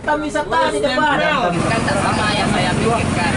berantem wisata di depan. Kan tak sama yang saya pikirkan.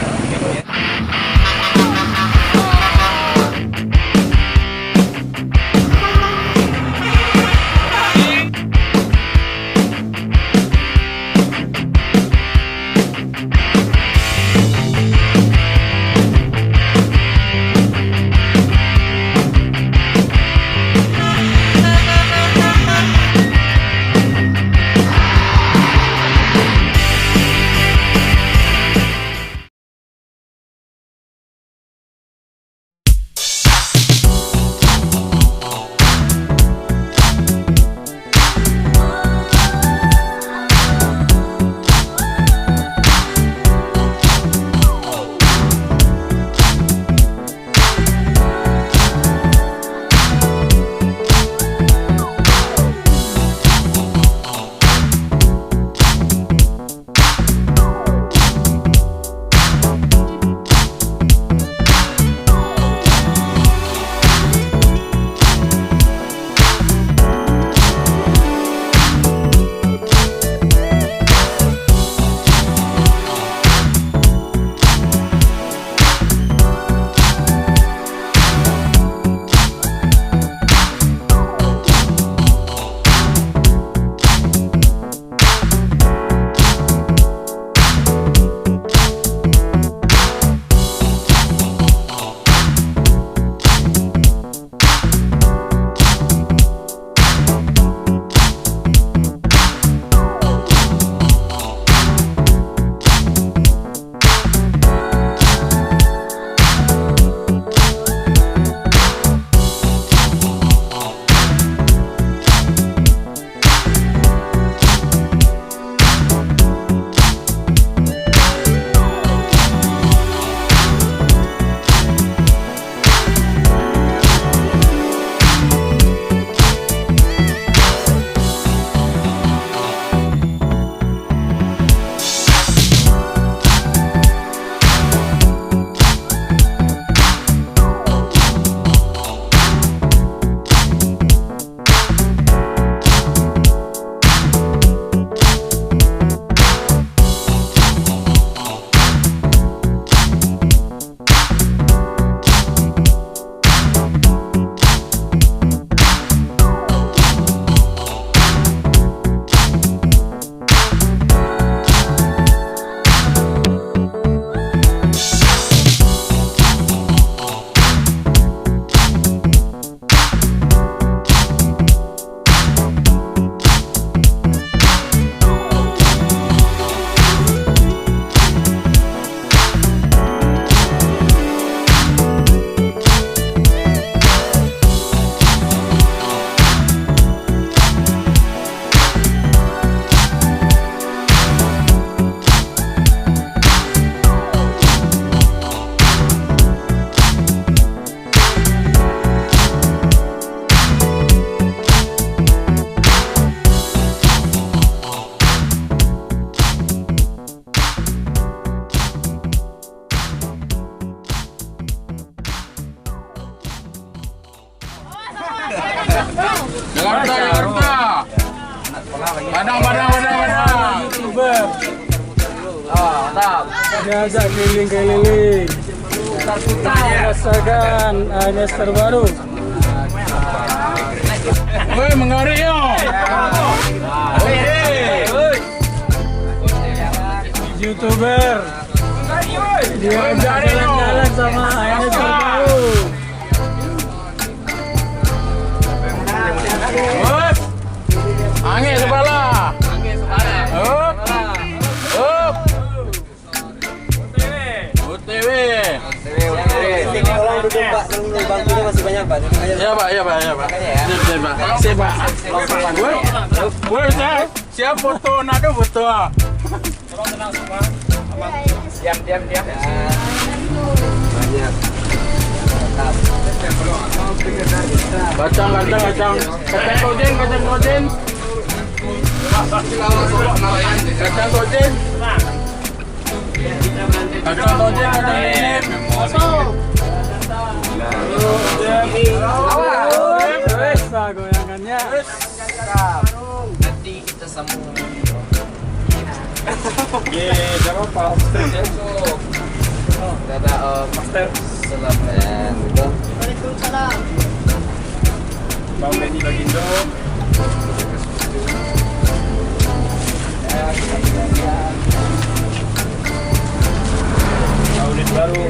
Jakarta. Padang. YouTuber. Mantap. Diajak keliling-keliling. Merasakan ANS terbaru. Woi, menggari yo. YouTuber. Diajak jalan-jalan sama ANS terbaru. Angin kepala. OTW. Tolong duduk Pak, bangkunya masih banyak Pak. Ya Pak. Siap Pak. Siap foto, nado foto. Tolong tenang semua. Diam. Banyak. Kacang. Kacang kojen. Kacang kojen. Goyangannya. Nanti kita sambung. Jangan apa Dadah Om. Master. Selamat. Bang Benny Bagindo. Unit baru.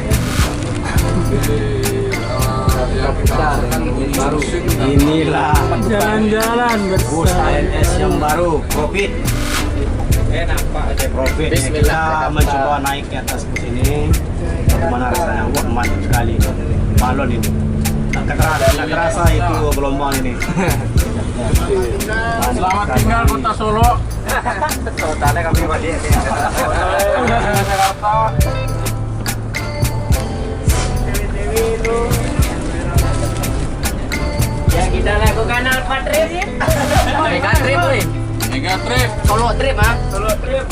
Baru. Inilah Jalan-jalan bus bersama. ANS yang baru, Profit. Nampak aja. Profit. Kita mencoba naik ke atas bus ini. Gimana rasanya? Wah, mantap sekali. Balon ini. Tak terasa itu gelombang ini. Selamat tinggal Kota Solo. Totalnya kami balik. Ya kita lakukan Alfa Trip ya. Mega Trip woi. Mega Trip. Solo Trip ah. Solo Trip.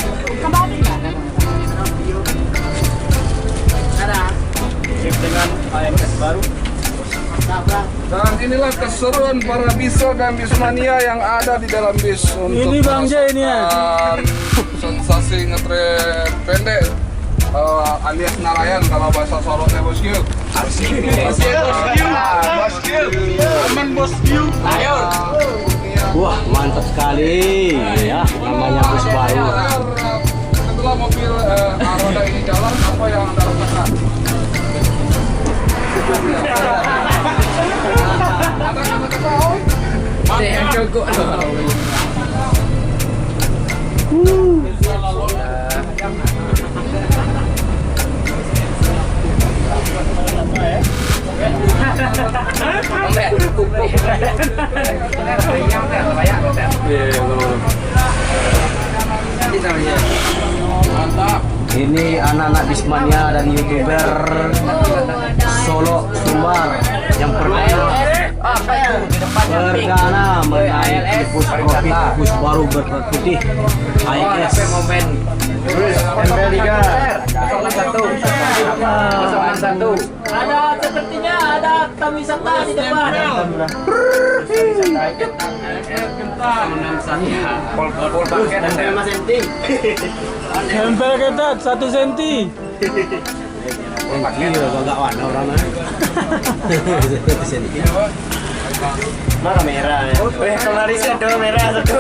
Ada. Trip dengan ANS baru. Dan inilah keseruan para biso dan bismania yang ada di dalam bis untuk Ini Bang Jay ini ya. merasakan sensasi ngetrip pendek alias narayan kalau bahasa Solo-nya bosku. Bosku. Aman bosku. Ayo. Wah, mantap sekali ya, namanya bus baru. Setelah mobil roda ini jalan, apa yang Anda rasakan? Ada kata-kata oh? Yang cukup. Mantap. Ini anak-anak Bismania dan YouTuber Solo Sumbar yang perdana menaiki bus Profit, bus baru berplat putih ANS. ML3 satu. Ada sepertinya ada wisata di depan. Tempel ketat 1 senti. Gila, agak warna orangnya. Mana merah ya? Kemarin satu merah satu.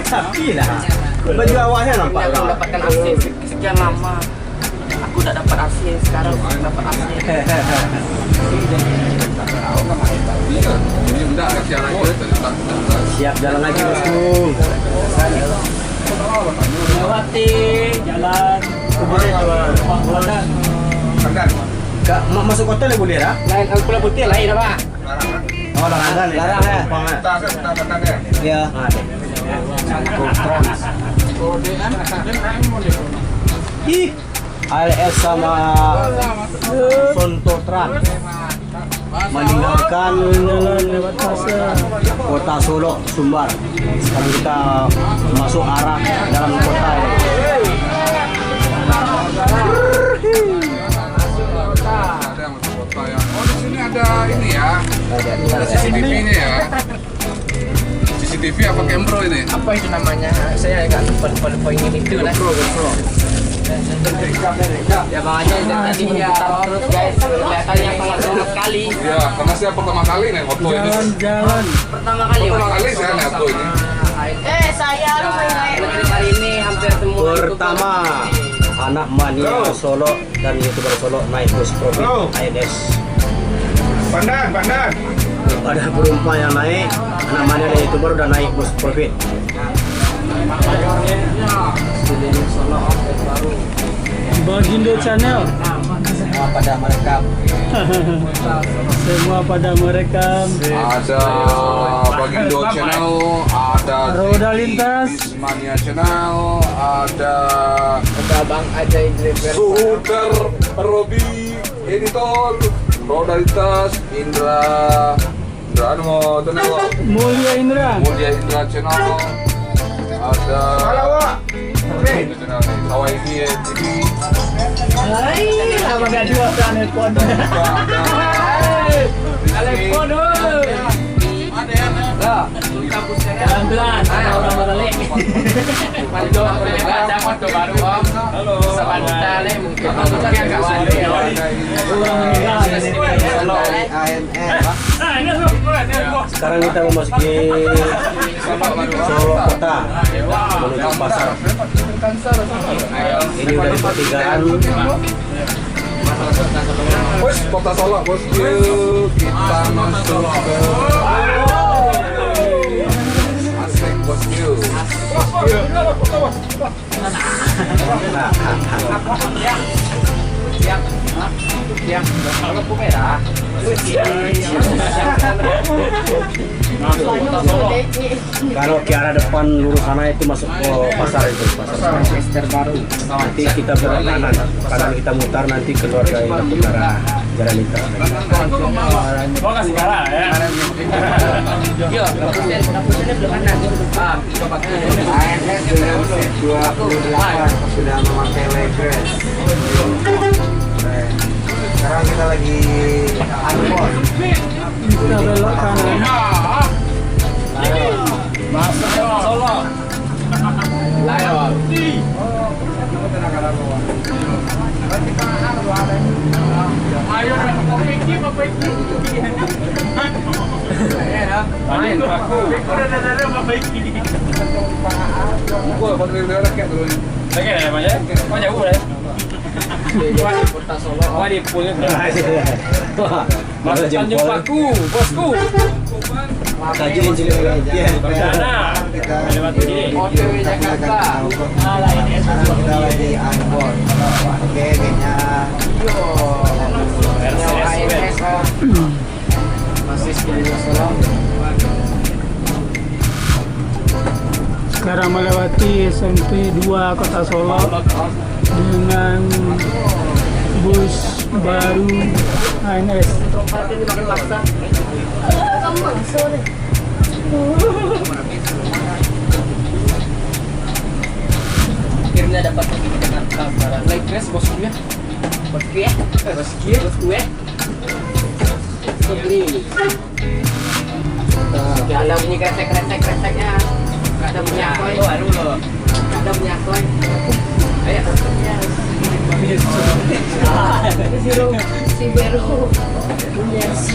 Tapi lah, baju awalnya nampak. Aku mendapatkan AC sekian lama. Aku tak dapat AC sekarang dapat AC. Ini udah siaran kita. Siap jalan lagi bosku. Lewati jalan. Kak, masuk kota le boleh dah? Lain Pulau Putih lain apa? Oh, larang ya? Larang ya? Ya. Ih, ALS sama Sontotran meninggalkan Jalan lewat pasar. kota Solo Sumbar. Sekarang kita masuk arah dalam kota ini. Ada yang masuk kota ya. Oh di sini ada ini ya. Ada CCTV-nya ya. CCTV apa Kembro ini? Apa itu namanya? Saya agak lupa ingin itu lah. Ya makanya tadi ya terus guys kelihatannya sangat ramah sekali. Ya, karena saya pertama kali nih foto ini. Jalan-jalan. Pertama kali. Pertama kali saya lihat foto ini. Saya harus naik hari ini hampir semua. Pertama, anak mania Solo dan YouTuber Solo naik bus Profit ANS. Pandan. Ada berumpa yang naik, anak mania dan YouTuber udah naik bus Profit. Bagindo Channel. Semua pada merekam. Semua pada merekam. Ada Bagindo Channel, ada Roda Lintas. Mania Channel, ada Bang Ajay Driver. Suhuter, Robi, Editor, Roda Lintas, Indra mau tenang Mulia Indra. Mulia Indra Channel, ada channel nih, Sawah ini TV, Sama ada dua telepon. Telepon. Ada ya. Kampusnya. Pelan-pelan. Orang balik. Mantap, ada foto baru om. Sebentar mungkin. Tapi agak wali. Sekarang kita memasuki Solo kota menuju pasar. Ini udah di pertigaan. Bos, kota Solo, bos. Yuk, kita masuk ke asik, bos. Yuk. Kalau ke arah depan lurus sana itu masuk ke pasar itu, pasar baru. Nanti kita belok kanan kita mutar nanti keluar dari arah jalan lintas. Gua kasih kalah ya. Yo, kampusnya belum ada. Coba ANS 28 sudah memakai legres. Sekarang kita lagi unboard. Kita belok kanan. Masuk ke Solo. Ayo, main aku. Buku apa tuh dia rakyat dulu. Lagi ya Mas ya? Kok jauh ya? Kota Solo. Wah di punya. Masuk Tanjung Paku, bosku. Kajian sini. Sana. Lewat sini. OTW Jakarta. Sekarang kita lagi unboard. Oke, kayaknya ANS masih sepuluh Solo. Sekarang melewati SMP 2 Kota Solo dengan bus baru ANS. Akhirnya dapat pergi ke Jakarta. Like dress bosku ya. Bosku ya. Bosku ya. Beli. Ada bunyi kresek-kreseknya. Ada bunyi koi. Ada bunyi koi. Ayo. Si Beru. Yes.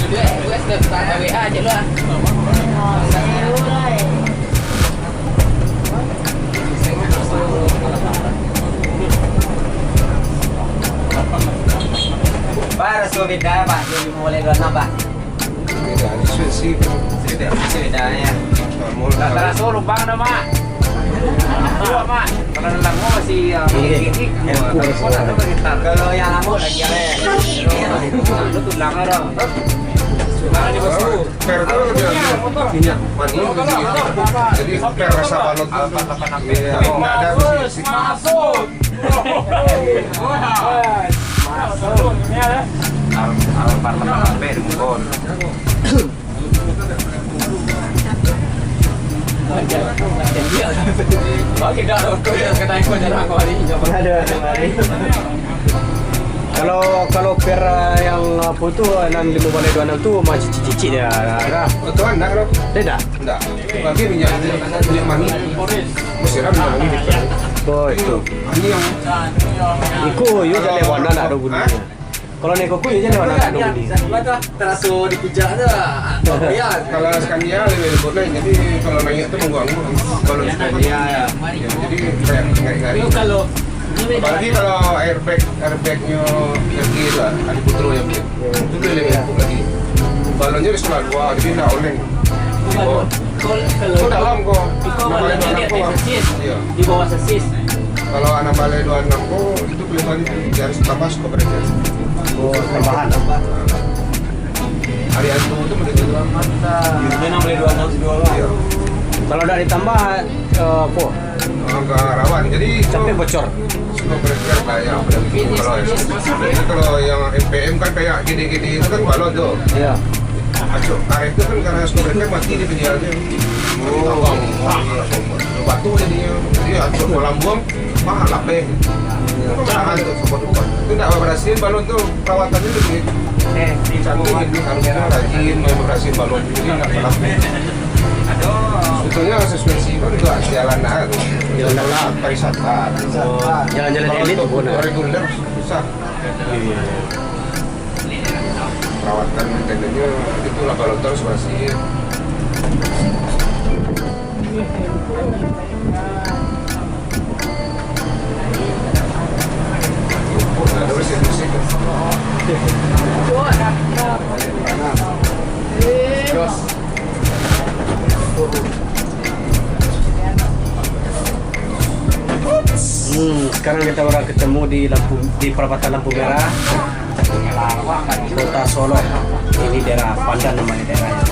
Gue sudah tanya WA aja lu ah. Pak, restu beda Pak, jadi mulai 26 Pak. Beda sih. Bedanya. Antara Solo bang ada mak. Dua mak. Kalau nendang gua masih gigit. Kalau yang kamu lagi ada. Lu tuh belakang dong. Mana di bosku? Per itu minyak manis. Jadi per rasa balot tuh. Nggak ada sih. Masuk. Masuk. Ini ada. Al parlemen sampai dengan Oke, dah aku kata aku jarang aku hari ini. Kalau per yang apa tu 6526 tu macam cicit dia. Betul enggak kalau? Tidak. Enggak. Bagi minyak manis. Mesti minyak manis. Oh itu. Ini yang Iku yo jadi warna nak ada bunyinya. Kalau neko ku yo jadi warna nak ada bunyi. terasa dipijak dah. Ya, kalau Scania lebih lembut lain. Jadi kalau naik itu mengganggu. Kalau Scania ya. Jadi kayak ngari-ngari. Kalau Apalagi kalau airbagnya lagi itu ada putro yang dia. Itu dia lebih empuk lagi. Balonnya di sebelah dua, jadi nggak oleng. Oh, kok dalam kok. Balai 26 kok. Iya. di bawah sasis. Kalau anak balai 26 kok itu kelihatannya dia harus tambah skop aja. Oh, tambahan. Arianto itu menjadi Dia 626 Iya. Kalau udah ditambah apa? Agak rawan. Jadi Sampai bocor. skop bereskan kayak kalau yang MPM kan kayak gini-gini itu kan balon tuh. Iya. Acuk karet itu kan karena skop bereskan mati di penjara. Oh, batu jadinya. Jadi acuk kolam buang mahal apa? Mahal tuh support itu nggak berhasil balon tuh perawatannya lebih harusnya rajin memberhasil balon jadi nggak pernah. Sebetulnya suspensi itu juga jalan tuh, jalan pariwisata. Jalan-jalan elit pun. Reguler susah. Perawatan maintenance-nya itulah balon terus berhasil. Ada bersih-bersih. Sekarang kita orang ketemu di perapatan lampu merah Kota Solo. Ini daerah Pandan namanya daerahnya.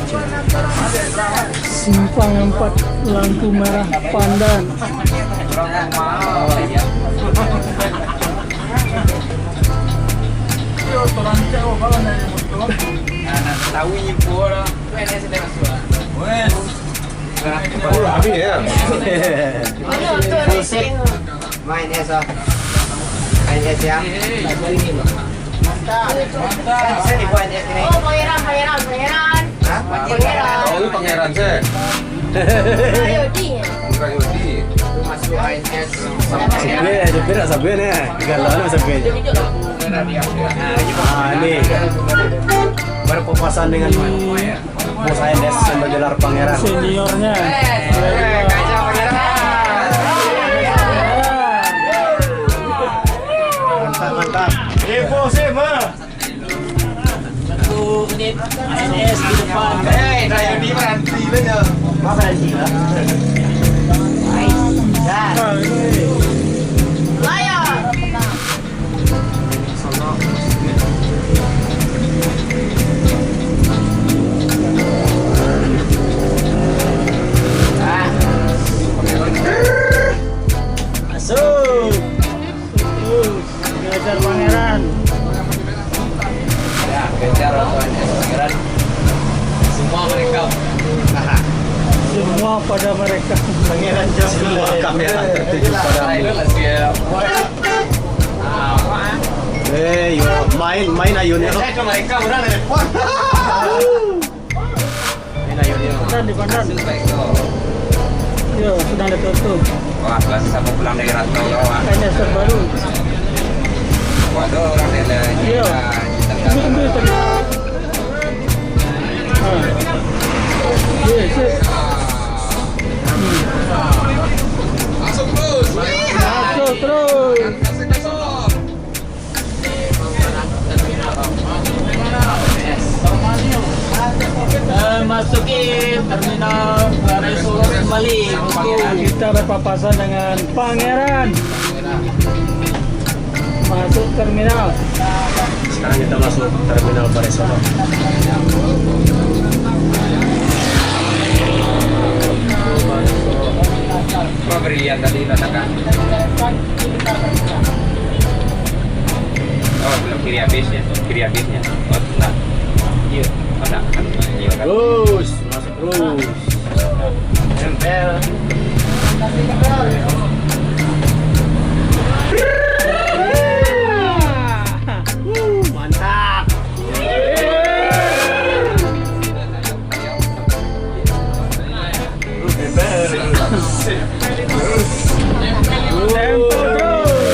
Simpang 4 lampu merah Pandan. Habis ya. Musik. Main es oh. Main es ya. Saya di main es ini. Oh, pangeran. Hah? Oh, ini pangeran saya. Yodi. Bukan Yodi. Itu masuk main es. Supir tak sabir ni. Galau ni sabir. Ini baru papasan dengan bos ANS yang bergelar pangeran. Seniornya. Kaca pangeran. Mantap. Bos ANS di depan. Yodi berhenti bener. Apa lagi lah? Layar. Masuk. Ngajar pangeran. Ya, kejar pangeran. Semua mereka. Semua pada mereka. Pangeran semua kamera tertuju padamu. Main ayunnya. Saya ke mereka benar ada telepon. Main ayunnya. Pandan di Pandan. Yo, sedang ditutup. Wah, kelas sama pulang dari rantau ya, Wak. ANS terbaru. Waduh, orang dari Iya. Ambil tadi. Sip. Masuk terus. Masuk terus. Masukin terminal Resort kembali. Kita berpapasan dengan pangeran. Masuk terminal. Sekarang kita masuk terminal Solo. Pemberian tadi katakan. Oh, belum kiri habisnya. Oh, enggak. Iya, oh, enggak. Iya, kan. Terus, masuk terus. Tempel. Mantap. Tempo terus.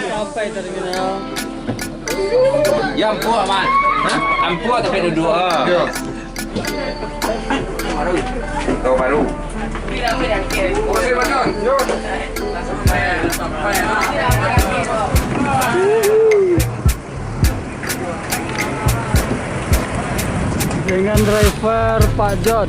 Sampai terminal. Ya ampun, Man. Hah? Ampun tapi duduk. Yo. Baru. Oh, saya makan. Yo. Dengan driver Pak John.